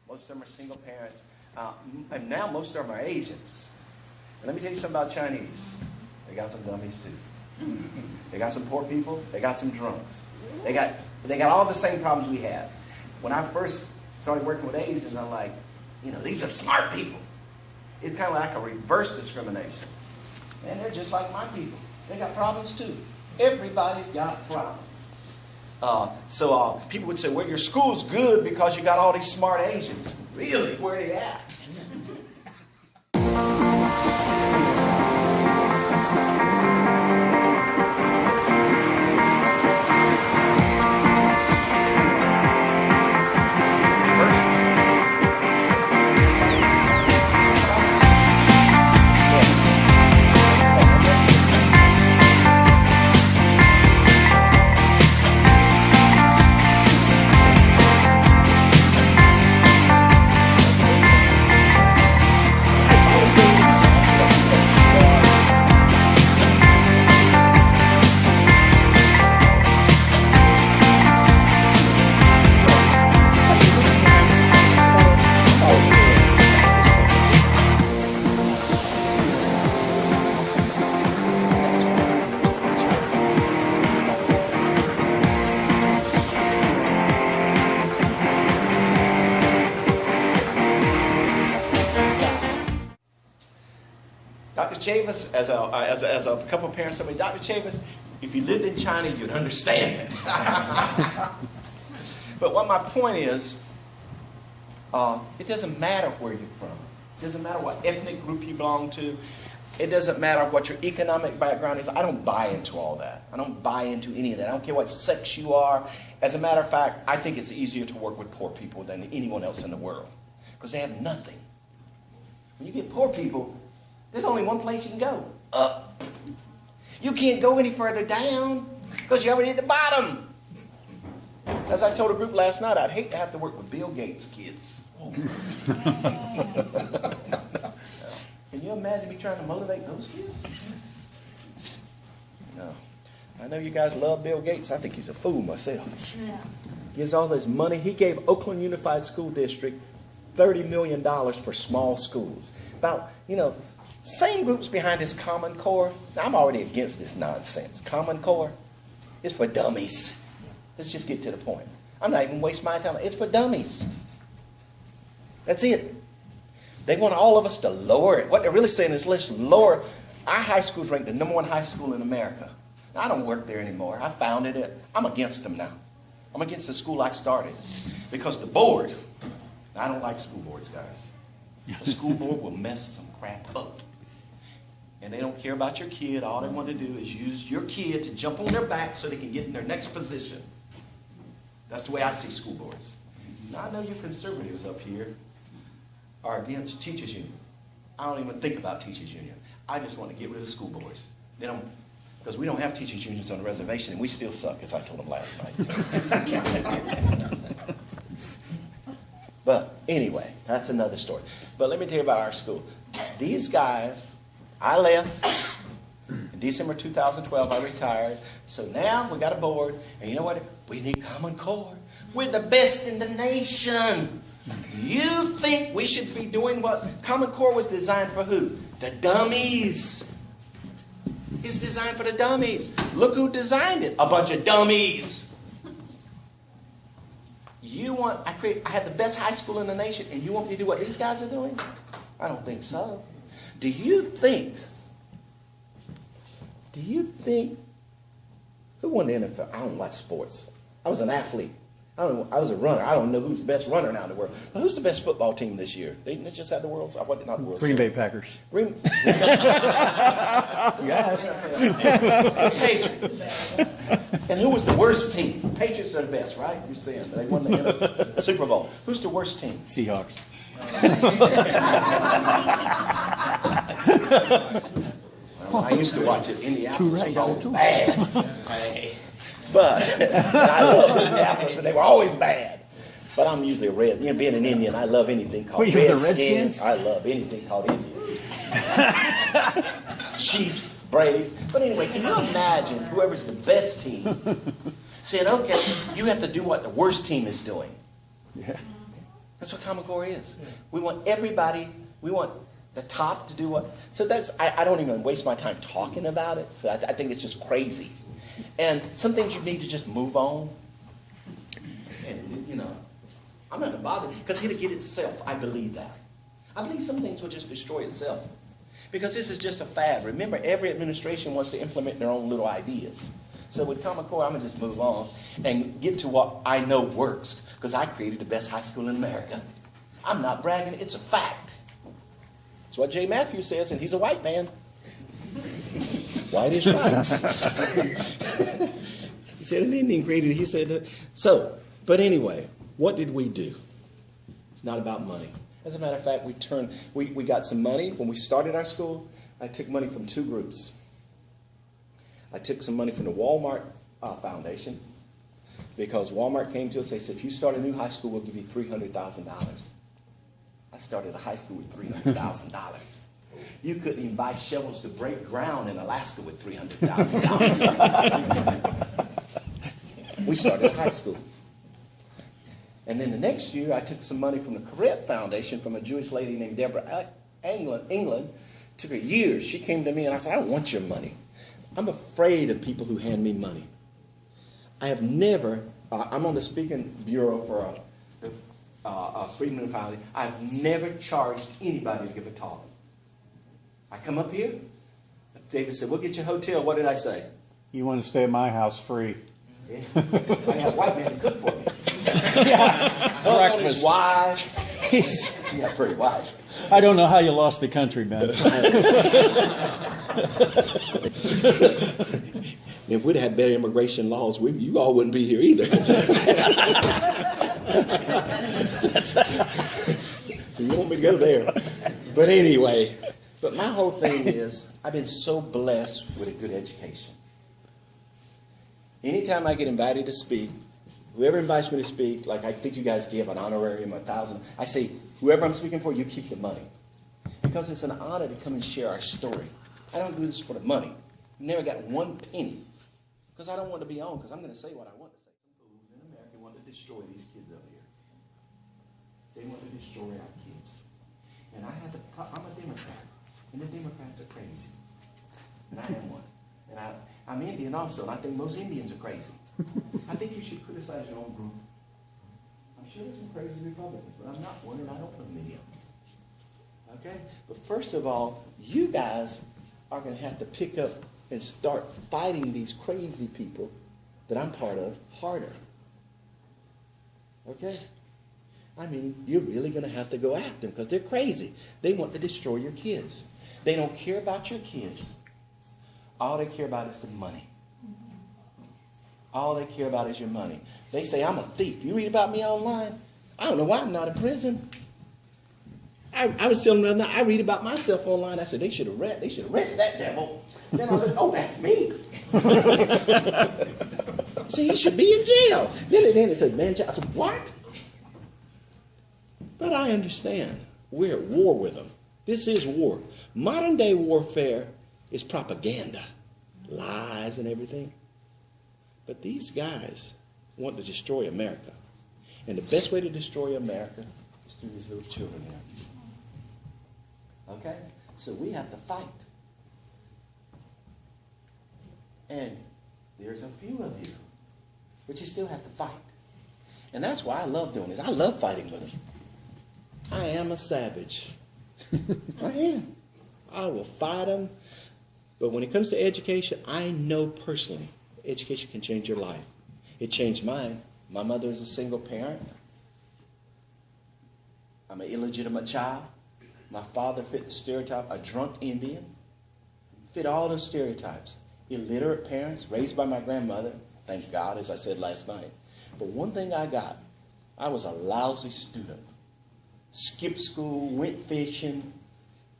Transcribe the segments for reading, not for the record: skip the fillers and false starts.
Most of them are single parents. And now most of them are Asians. And let me tell you something about Chinese. They got some dummies too. They got some poor people. They got some drunks. They got all the same problems we have. When I first started working with Asians, I'm like, these are smart people. It's kind of like a reverse discrimination. And they're just like my people. They got problems too. Everybody's got problems. So people would say, well, your school's good because you got all these smart Asians. Really? Where are they at? Dr. Chavis, as a couple of parents told me, Dr. Chavis, if you lived in China, you'd understand it. But what my point is, it doesn't matter where you're from. It doesn't matter what ethnic group you belong to. It doesn't matter what your economic background is. I don't buy into all that. I don't buy into any of that. I don't care what sex you are. As a matter of fact, I think it's easier to work with poor people than anyone else in the world because they have nothing. When you get poor people, there's only one place you can go, up. You can't go any further down because you're already at the bottom. As I told a group last night, I'd hate to have to work with Bill Gates' kids. Can you imagine me trying to motivate those kids? No. I know you guys love Bill Gates. I think he's a fool myself. Yeah. He has all this money. He gave Oakland Unified School District $30 million for small schools. About, same groups behind this Common Core. Now, I'm already against this nonsense. Common Core is for dummies. Let's just get to the point. I'm not even wasting my time. It's for dummies. That's it. They want all of us to lower it. What they're really saying is let's lower. Our high school's ranked the #1 high school in America. Now, I don't work there anymore. I founded it. I'm against them now. I'm against the school I started. Because the board, I don't like school boards, guys. The school board will mess some crap up. And they don't care about your kid. All they want to do is use your kid to jump on their back so they can get in their next position. That's the way I see school boards. Now, I know you conservatives up here are against teachers union. I don't even think about teachers union. I just want to get rid of the school boards. Because we don't have teachers unions on the reservation, and we still suck, as I told them last night. But anyway, that's another story. But let me tell you about our school. These guys, I left in December 2012. I retired. So now we got a board, and you know what? We need Common Core. We're the best in the nation. You think we should be doing what Common Core was designed for? Who? The dummies. It's designed for the dummies. Look who designed it. A bunch of dummies. I have the best high school in the nation, and you want me to do what these guys are doing? I don't think so. Do you think who won the NFL? I don't watch sports. I was an athlete. I was a runner. I don't know who's the best runner now in the world. But who's the best football team this year? They just had the World Series. Not the World Series. Green Bay Packers. Yes. Patriots. And who was the worst team? Patriots are the best, right? You're saying they won the Super Bowl. Who's the worst team? Seahawks. Well, I used to watch it. Indianapolis was always bad. But I love Indianapolis, and they were always bad. But I'm usually a red. Being an Indian, I love anything called Redskins. I love anything called Indian. Chiefs, Braves. But anyway, can you imagine whoever's the best team saying, okay, you have to do what the worst team is doing? Yeah. That's what Common Core is. We want everybody, we want the top to do what. So that's, I don't even waste my time talking about it. So I think it's just crazy. And some things you need to just move on. And, you know, I'm not going to bother because it'll get itself. I believe that. I believe some things will just destroy itself. Because this is just a fad. Remember, every administration wants to implement their own little ideas. So with Common Core, I'm going to just move on and get to what I know works. Because I created the best high school in America. I'm not bragging. It's a fact. It's what Jay Matthews says, and he's a white man. White is right. He said an Indian created it. He said, so, but anyway, what did we do? It's not about money. As a matter of fact, we got some money. When we started our school, I took money from two groups. I took some money from the Walmart Foundation, because Walmart came to us. They said, if you start a new high school, we'll give you $300,000. I started a high school with $300,000. You couldn't even buy shovels to break ground in Alaska with $300,000. We started a high school. And then the next year, I took some money from the Correct Foundation from a Jewish lady named Deborah England. Took her years. She came to me and I said, I don't want your money. I'm afraid of people who hand me money. I have never, I'm on the speaking bureau for a Freedman Foundation. I've never charged anybody to give a talk. I come up here, David said, we'll get you a hotel. What did I say? You want to stay at my house free. Yeah. I had a white man to cook for me. Yeah. Breakfast. His wife. Yeah, pretty wife. I don't know how you lost the country, Ben. If we'd had better immigration laws, you all wouldn't be here either. You want me to go there. But anyway, but my whole thing is, I've been so blessed with a good education. Anytime I get invited to speak, whoever invites me to speak, like I think you guys give an honorarium, 1,000, I say, whoever I'm speaking for, you keep the money. Because it's an honor to come and share our story. I don't do this for the money. Never got one penny. Because I don't want to be on, because I'm going to say what I want to say. Some fools in America want to destroy these kids over here. They want to destroy our kids. And I'm a Democrat. And the Democrats are crazy. And I am one. And I'm Indian also, and I think most Indians are crazy. I think you should criticize your own group. I'm sure there's some crazy Republicans, but I'm not one, and I don't know many of them. Okay? But first of all, you guys are going to have to pick up and start fighting these crazy people that I'm part of harder. Okay? I mean, you're really going to have to go after them because they're crazy. They want to destroy your kids. They don't care about your kids. All they care about is the money. All they care about is your money. They say, I'm a thief. You read about me online? I don't know why I'm not in prison. I was telling them, I read about myself online. I said, they should arrest that devil. Then I looked, oh, that's me. See, he should be in jail. Then they said, man, I said, what? But I understand. We're at war with them. This is war. Modern day warfare is propaganda, lies and everything. But these guys want to destroy America. And the best way to destroy America is through these little children here. Okay? So we have to fight. And there's a few of you, but you still have to fight. And that's why I love doing this. I love fighting with them. I am a savage. I am. I will fight them. But when it comes to education, I know personally, education can change your life. It changed mine. My mother is a single parent. I'm an illegitimate child. My father fit the stereotype, a drunk Indian. Fit all those stereotypes. Illiterate parents, raised by my grandmother. Thank God, as I said last night. But one thing I got, I was a lousy student. Skipped school, went fishing,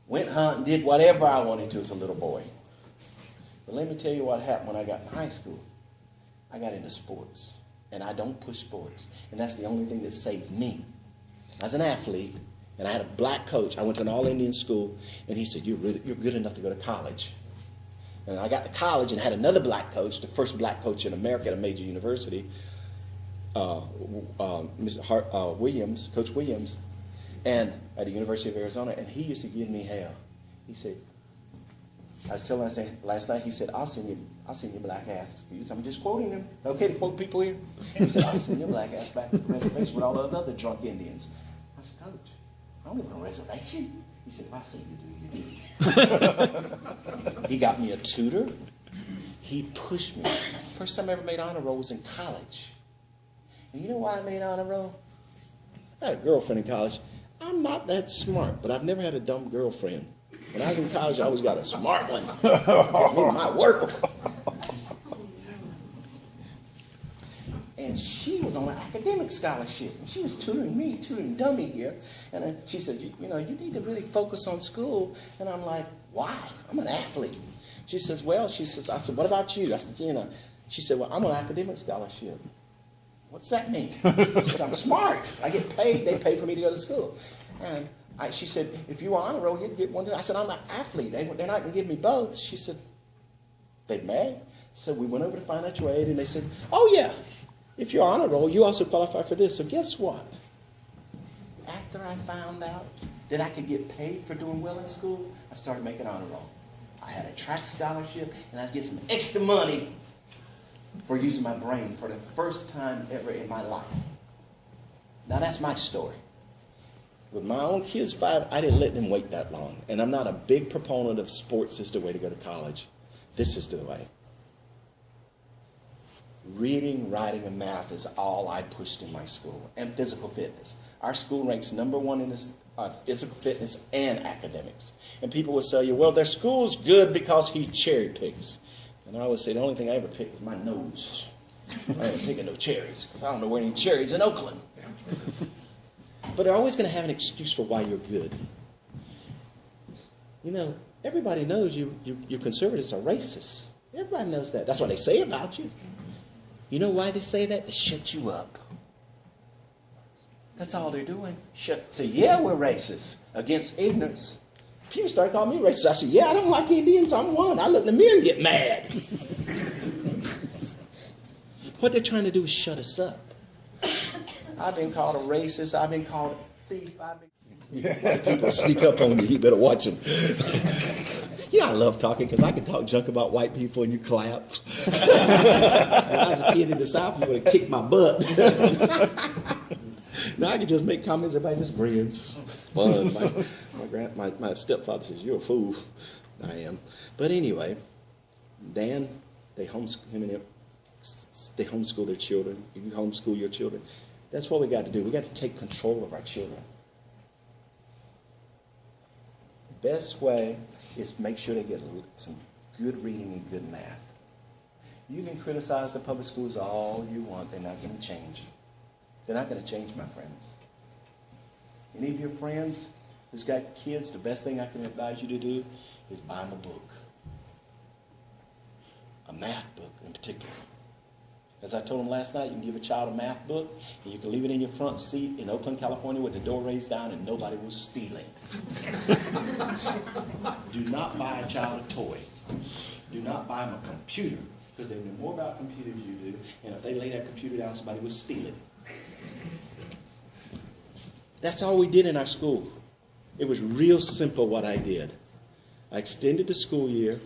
went hunting, did whatever I wanted to as a little boy. But let me tell you what happened when I got in high school. I got into sports, and I don't push sports. And that's the only thing that saved me. I was an athlete, and I had a black coach. I went to an all-Indian school, and he said, you're good enough to go to college. And I got to college and had another black coach, the first black coach in America at a major university. Williams, Coach Williams, and at the University of Arizona, and he used to give me hell. He said, I was telling him last night, he said, I'll send you black ass. I'm just quoting him. Okay to quote people here? He said, I'll send you black ass back to the reservation with all those other drunk Indians. I said, Coach, I don't live on a reservation. He said, if I say you do, you do. He got me a tutor. He pushed me. First time I ever made honor roll was in college. And you know why I made honor roll? I had a girlfriend in college. I'm not that smart, but I've never had a dumb girlfriend. When I was in college, I always got a smart one. It made my work. And she was on an academic scholarship. And she was tutoring me, tutoring dummy here. And then she said, you need to really focus on school. And I'm like, why? I'm an athlete. She says, I said, what about you? I said, She said, well, I'm on academic scholarship. What's that mean? She said, I'm smart. I get paid. They pay for me to go to school. And she said, if you were on a roll, you'd get one. I said, I'm an athlete. They're not going to give me both. She said, they may. So we went over to financial aid, and they said, oh, yeah, if you're on a roll, you also qualify for this. So guess what? After I found out that I could get paid for doing well in school, I started making honor roll. I had a track scholarship, and I'd get some extra money for using my brain for the first time ever in my life. Now, that's my story. With my own kids, 5, I didn't let them wait that long. And I'm not a big proponent of sports as the way to go to college. This is the way. Reading, writing, and math is all I pushed in my school. And physical fitness. Our school ranks #1 in this, physical fitness and academics. And people will say, well, their school's good because he cherry picks. And I always say the only thing I ever picked was my nose. I ain't picking no cherries because I don't know where any cherries in Oakland. But they're always going to have an excuse for why you're good. Everybody knows you conservatives are racist. Everybody knows that. That's what they say about you. You know why they say that? To shut you up. That's all they're doing. Say, yeah, we're racist against ignorance. People start calling me racist. I said, yeah, I don't like Indians. I'm one. I let the men get mad. What they're trying to do is shut us up. I've been called a racist. I've been called a thief. When people sneak up on you, you better watch them. I love talking because I can talk junk about white people and you clap. When I was a kid in the South, you would have kicked my butt. Now I can just make comments, everybody just grins. Fun. My stepfather says, you're a fool. I am. But anyway, Dan, they homeschool their children. You homeschool your children. That's what we got to do. We got to take control of our children. The best way is make sure they get some good reading and good math. You can criticize the public schools all you want. They're not going to change. They're not going to change, my friends. Any of your friends who's got kids, the best thing I can advise you to do is buy them a book. A math book in particular. As I told them last night, you can give a child a math book, and you can leave it in your front seat in Oakland, California with the door raised down, and nobody will steal it. Do not buy a child a toy. Do not buy them a computer, because they know more about computers than you do, and if they lay that computer down, somebody will steal it. That's all we did in our school. It was real simple what I did. I extended the school year.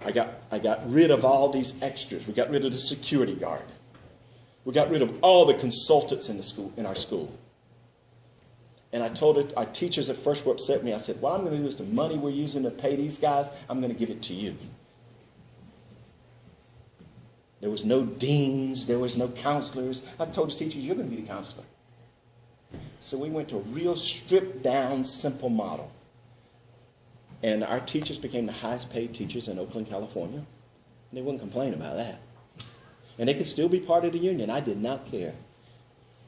I got rid of all these extras. We got rid of the security guard. We got rid of all the consultants in our school. And I told our teachers at first were upset with me. I said, what I'm going to do is the money we're using to pay these guys, I'm going to give it to you. There was no deans. There was no counselors. I told the teachers, you're going to be the counselor. So we went to a real stripped down, simple model. And our teachers became the highest paid teachers in Oakland, California. And they wouldn't complain about that. And they could still be part of the union. I did not care.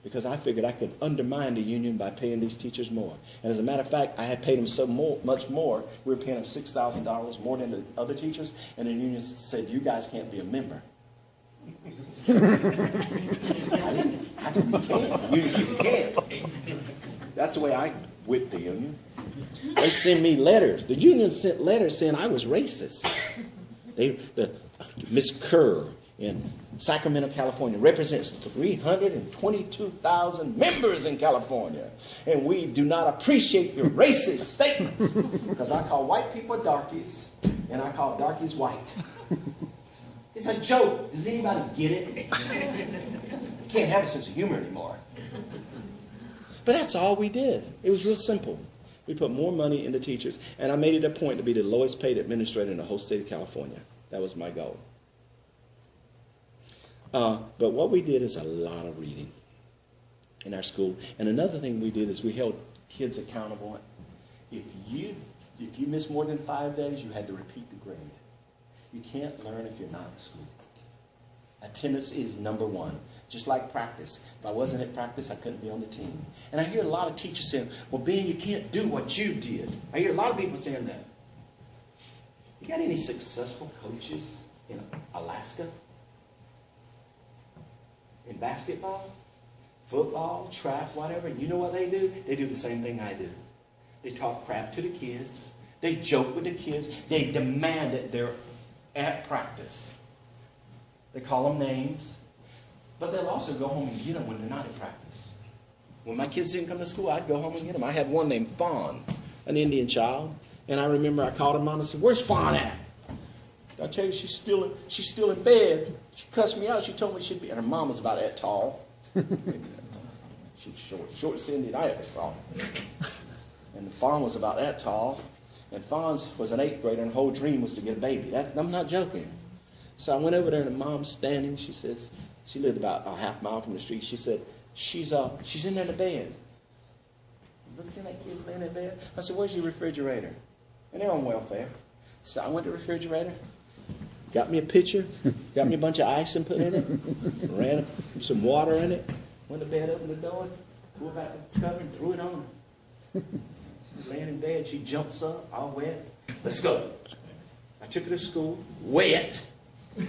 Because I figured I could undermine the union by paying these teachers more. And as a matter of fact, I had paid them much more. We were paying them $6,000 more than the other teachers. And the union said, you guys can't be a member. I didn't care. The union said, you can. That's the way I whipped the union. They send me letters. The union sent letters saying I was racist. Miss Kerr in Sacramento, California, represents 322,000 members in California. And we do not appreciate your racist statements. Because I call white people darkies, and I call darkies white. It's a joke. Does anybody get it? You can't have a sense of humor anymore. But that's all we did. It was real simple. We put more money into teachers, and I made it a point to be the lowest paid administrator in the whole state of California. That was my goal. But what we did is a lot of reading in our school. And another thing we did is we held kids accountable. If you missed more than 5 days, you had to repeat the grade. You can't learn if you're not in school. Attendance is number one. Just like practice. If I wasn't at practice, I couldn't be on the team. And I hear a lot of teachers saying, well, Ben, you can't do what you did. I hear a lot of people saying that. You got any successful coaches in Alaska? In basketball, football, track, whatever, you know what they do? They do the same thing I do. They talk crap to the kids. They joke with the kids. They demand that they're at practice. They call them names. But they'll also go home and get them when they're not at practice. When my kids didn't come to school, I'd go home and get them. I had one named Fawn, an Indian child. And I remember I called her mom and said, where's Fawn at? I tell you, she's still in bed. She cussed me out. She told me she'd be, and her mom was about that tall. She was shortest Indian I ever saw. And the Fawn was about that tall. And Fawn was an 8th grader, and her whole dream was to get a baby. I'm not joking. So I went over there, and the mom's standing. She says, she lived about a half mile from the street. She said, she's in there in the bed. Looking at that kid's laying in bed. I said, where's your refrigerator? And they're on welfare. So I went to the refrigerator. Got me a pitcher, got me a bunch of ice and put in it, ran some water in it, went to bed, opened the door, pulled back the cover and threw it on her. Laying in bed, she jumps up, all wet. Let's go. I took her to school, wet,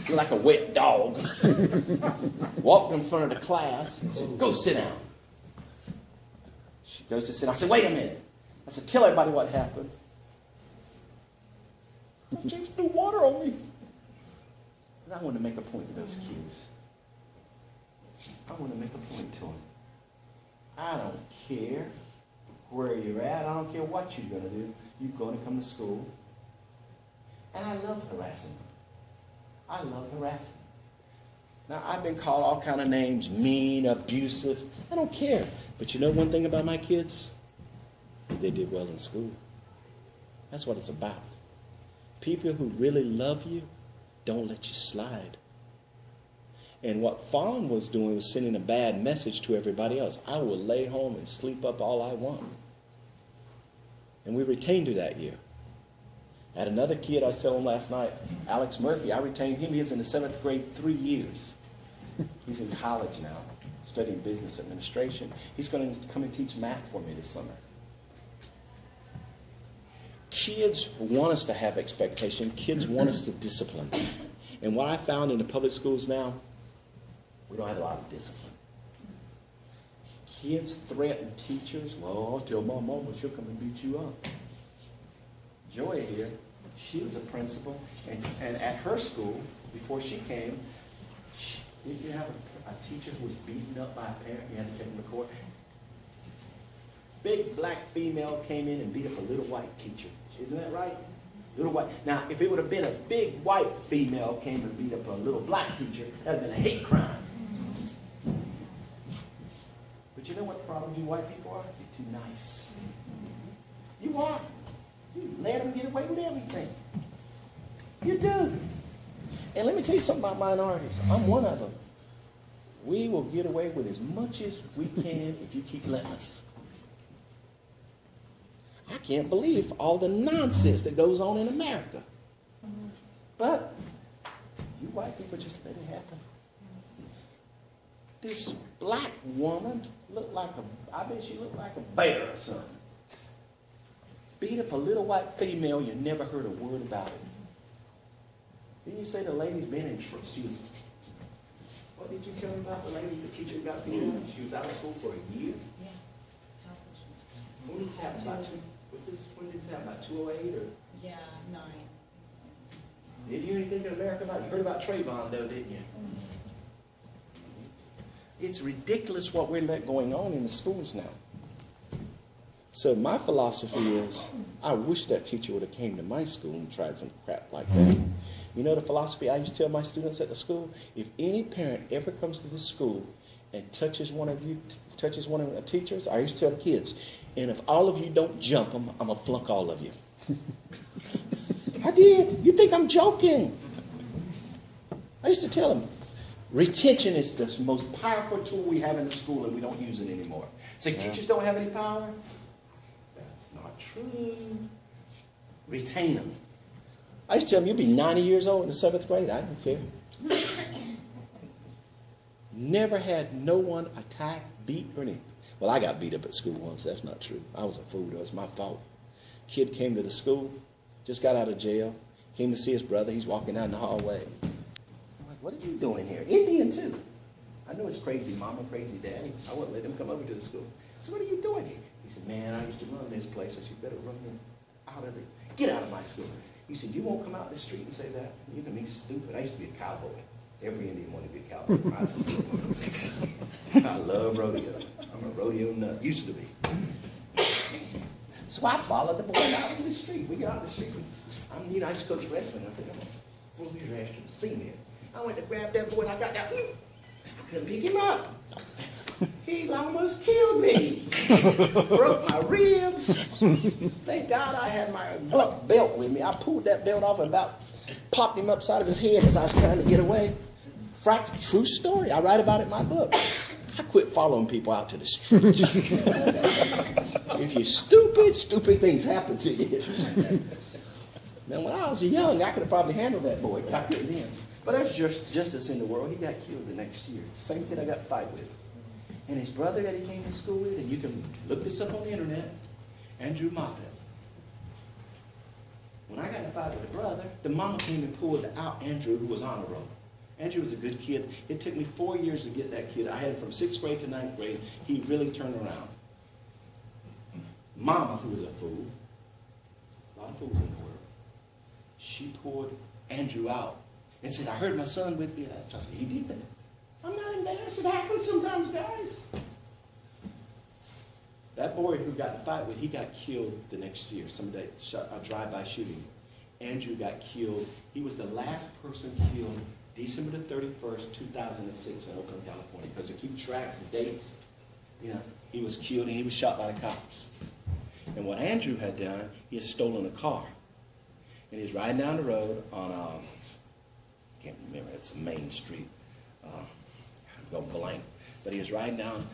like a wet dog. Walked in front of the class and said, go sit down. She goes to sit down. I said, wait a minute. I said, tell everybody what happened. I changed new water on me. I want to make a point to those kids. I want to make a point to them. I don't care where you're at. I don't care what you're going to do. You're going to come to school. And I love harassing them. I love harassing them. Now, I've been called all kind of names, mean, abusive. I don't care. But you know one thing about my kids? They did well in school. That's what it's about. People who really love you don't let you slide. And what Fawn was doing was sending a bad message to everybody else. I will lay home and sleep up all I want. And we retained her that year. I had another kid I was telling last night, Alex Murphy. I retained him. He was in the 7th grade 3 years. He's in college now, studying business administration. He's going to come and teach math for me this summer. Kids want us to have expectation. Kids want us to discipline. And what I found in the public schools now, we don't have a lot of discipline. Kids threaten teachers. Well, I'll tell my mama, she'll come and beat you up. Joy here, she was a principal. And at her school, before she came, did you have a teacher who was beaten up by a parent? You had to take him to court. Big black female came in and beat up a little white teacher. Isn't that right? Little white. Now, if it would have been a big white female came and beat up a little black teacher, that would have been a hate crime. But you know what the problem with you white people are? You're too nice. You are. You let them get away with everything. You do. And let me tell you something about minorities. I'm one of them. We will get away with as much as we can if you keep letting us. I can't believe all the nonsense that goes on in America. But you white people just let it happen. This black woman looked like I bet she looked like a bear or something. Beat up a little white female, you never heard a word about it. Didn't you say the lady's been in trouble? What did you tell me about the lady, the teacher who got beat up? She was out of school for a year? Yeah. When did this happen? When did this happen? About 208 or? Yeah, 9. Did you hear anything in America about it? You heard about Trayvon though, didn't you? It's ridiculous what we're letting going on in the schools now. So my philosophy is, I wish that teacher would have came to my school and tried some crap like that. You know the philosophy I used to tell my students at the school? If any parent ever comes to this school and touches one of the teachers, I used to tell the kids, and if all of you don't jump them, I'm going to flunk all of you. I did. You think I'm joking? I used to tell them, retention is the most powerful tool we have in the school, and we don't use it anymore. Say, teachers don't have any power? That's not true. Retain them. I used to tell them, you'll be 90 years old in the 7th grade. I don't care. Never had no one attack, beat, or anything. Well, I got beat up at school once. That's not true. I was a fool. That was my fault. Kid came to the school, just got out of jail, came to see his brother. He's walking down the hallway. I'm like, what are you doing here? Indian, too. I know it's crazy, Mama, crazy, Daddy. I wouldn't let him come over to the school. I said, what are you doing here? He said, man, I used to run this place. I said, you better run me out of it. Get out of my school. He said, you won't come out in the street and say that? You can be stupid. I used to be a cowboy. Every Indian wanted to be a cowboy. I love rodeo. I'm a rodeo nut. Used to be. So I followed the boy out to the street. We got out the street. I used to coach wrestling. I think I'm a fully dressed senior. I went to grab that boy and I got that. I couldn't pick him up. He almost killed me. Broke my ribs. Thank God I had my belt with me. I pulled that belt off and about popped him upside of his head as I was trying to get away. True story. I write about it in my book. I quit following people out to the street. If you're stupid, stupid things happen to you. Now, when I was young, I could have probably handled that boy, but I couldn't him. But there's justice in the world. He got killed the next year. It's the same kid I got to fight with. And his brother that he came to school with, and you can look this up on the internet, Andrew Moffat. When I got in a fight with the brother, the mama came and pulled out Andrew, who was honor roll. Andrew was a good kid. It took me 4 years to get that kid. I had him from 6th grade to 9th grade. He really turned around. Mama, who was a fool, a lot of fools in the world, she pulled Andrew out and said, I heard my son with me. I said, he did. I'm not embarrassed. It happens sometimes, guys. That boy who got in a fight with, he got killed the next year. Somebody shot a drive-by shooting. Andrew got killed. He was the last person killed December the 31st, 2006 in Oakland, California. Because to keep track of the dates, he was killed and he was shot by the cops. And what Andrew had done, he had stolen a car. And he was riding down the road on, I can't remember, it's a main street. Go blank. But he was riding down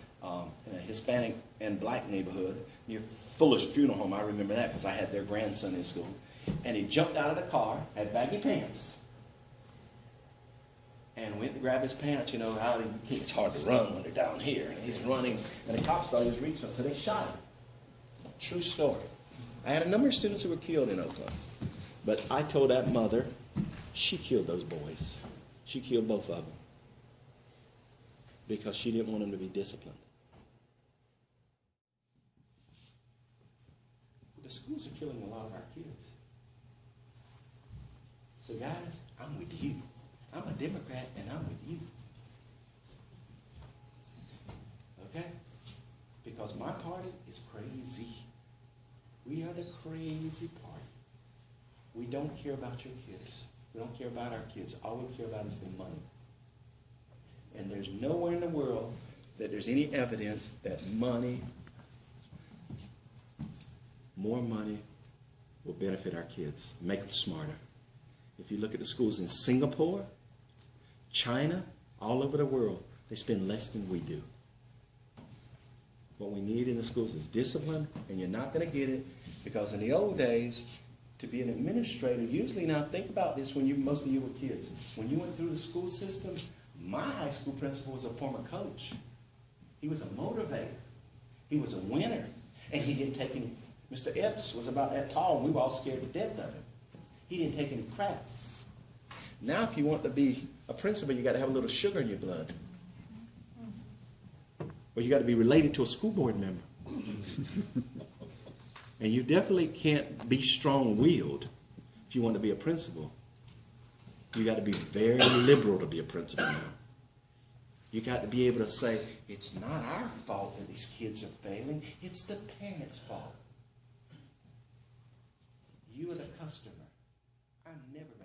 in a Hispanic and black neighborhood near Fuller's Funeral Home. I remember that because I had their grandson in school. And he jumped out of the car, had baggy pants, and went to grab his pants. You know how it's hard to run when they're down here. And he's running, and the cops thought he was reaching, so they shot him. True story. I had a number of students who were killed in Oakland. But I told that mother, she killed those boys. She killed both of them. Because she didn't want them to be disciplined. The schools are killing a lot of our kids. So guys, I'm with you. I'm a Democrat and I'm with you. Okay? Because my party is crazy. We are the crazy party. We don't care about your kids. We don't care about our kids. All we care about is the money. And there's nowhere in the world that there's any evidence that more money will benefit our kids, make them smarter. If you look at the schools in Singapore, China, all over the world, they spend less than we do. What we need in the schools is discipline, and you're not going to get it because in the old days, to be an administrator, usually, now think about this when most of you were kids. When you went through the school system, my high school principal was a former coach. He was a motivator. He was a winner. And he didn't take any. Mr. Epps was about that tall, and we were all scared to death of him. He didn't take any crap. Now, if you want to be a principal, you got to have a little sugar in your blood. Or you got to be related to a school board member. And you definitely can't be strong-willed if you want to be a principal. You got to be very liberal to be a principal now. You got to be able to say, it's not our fault that these kids are failing, it's the parents' fault. You are the customer. I'm never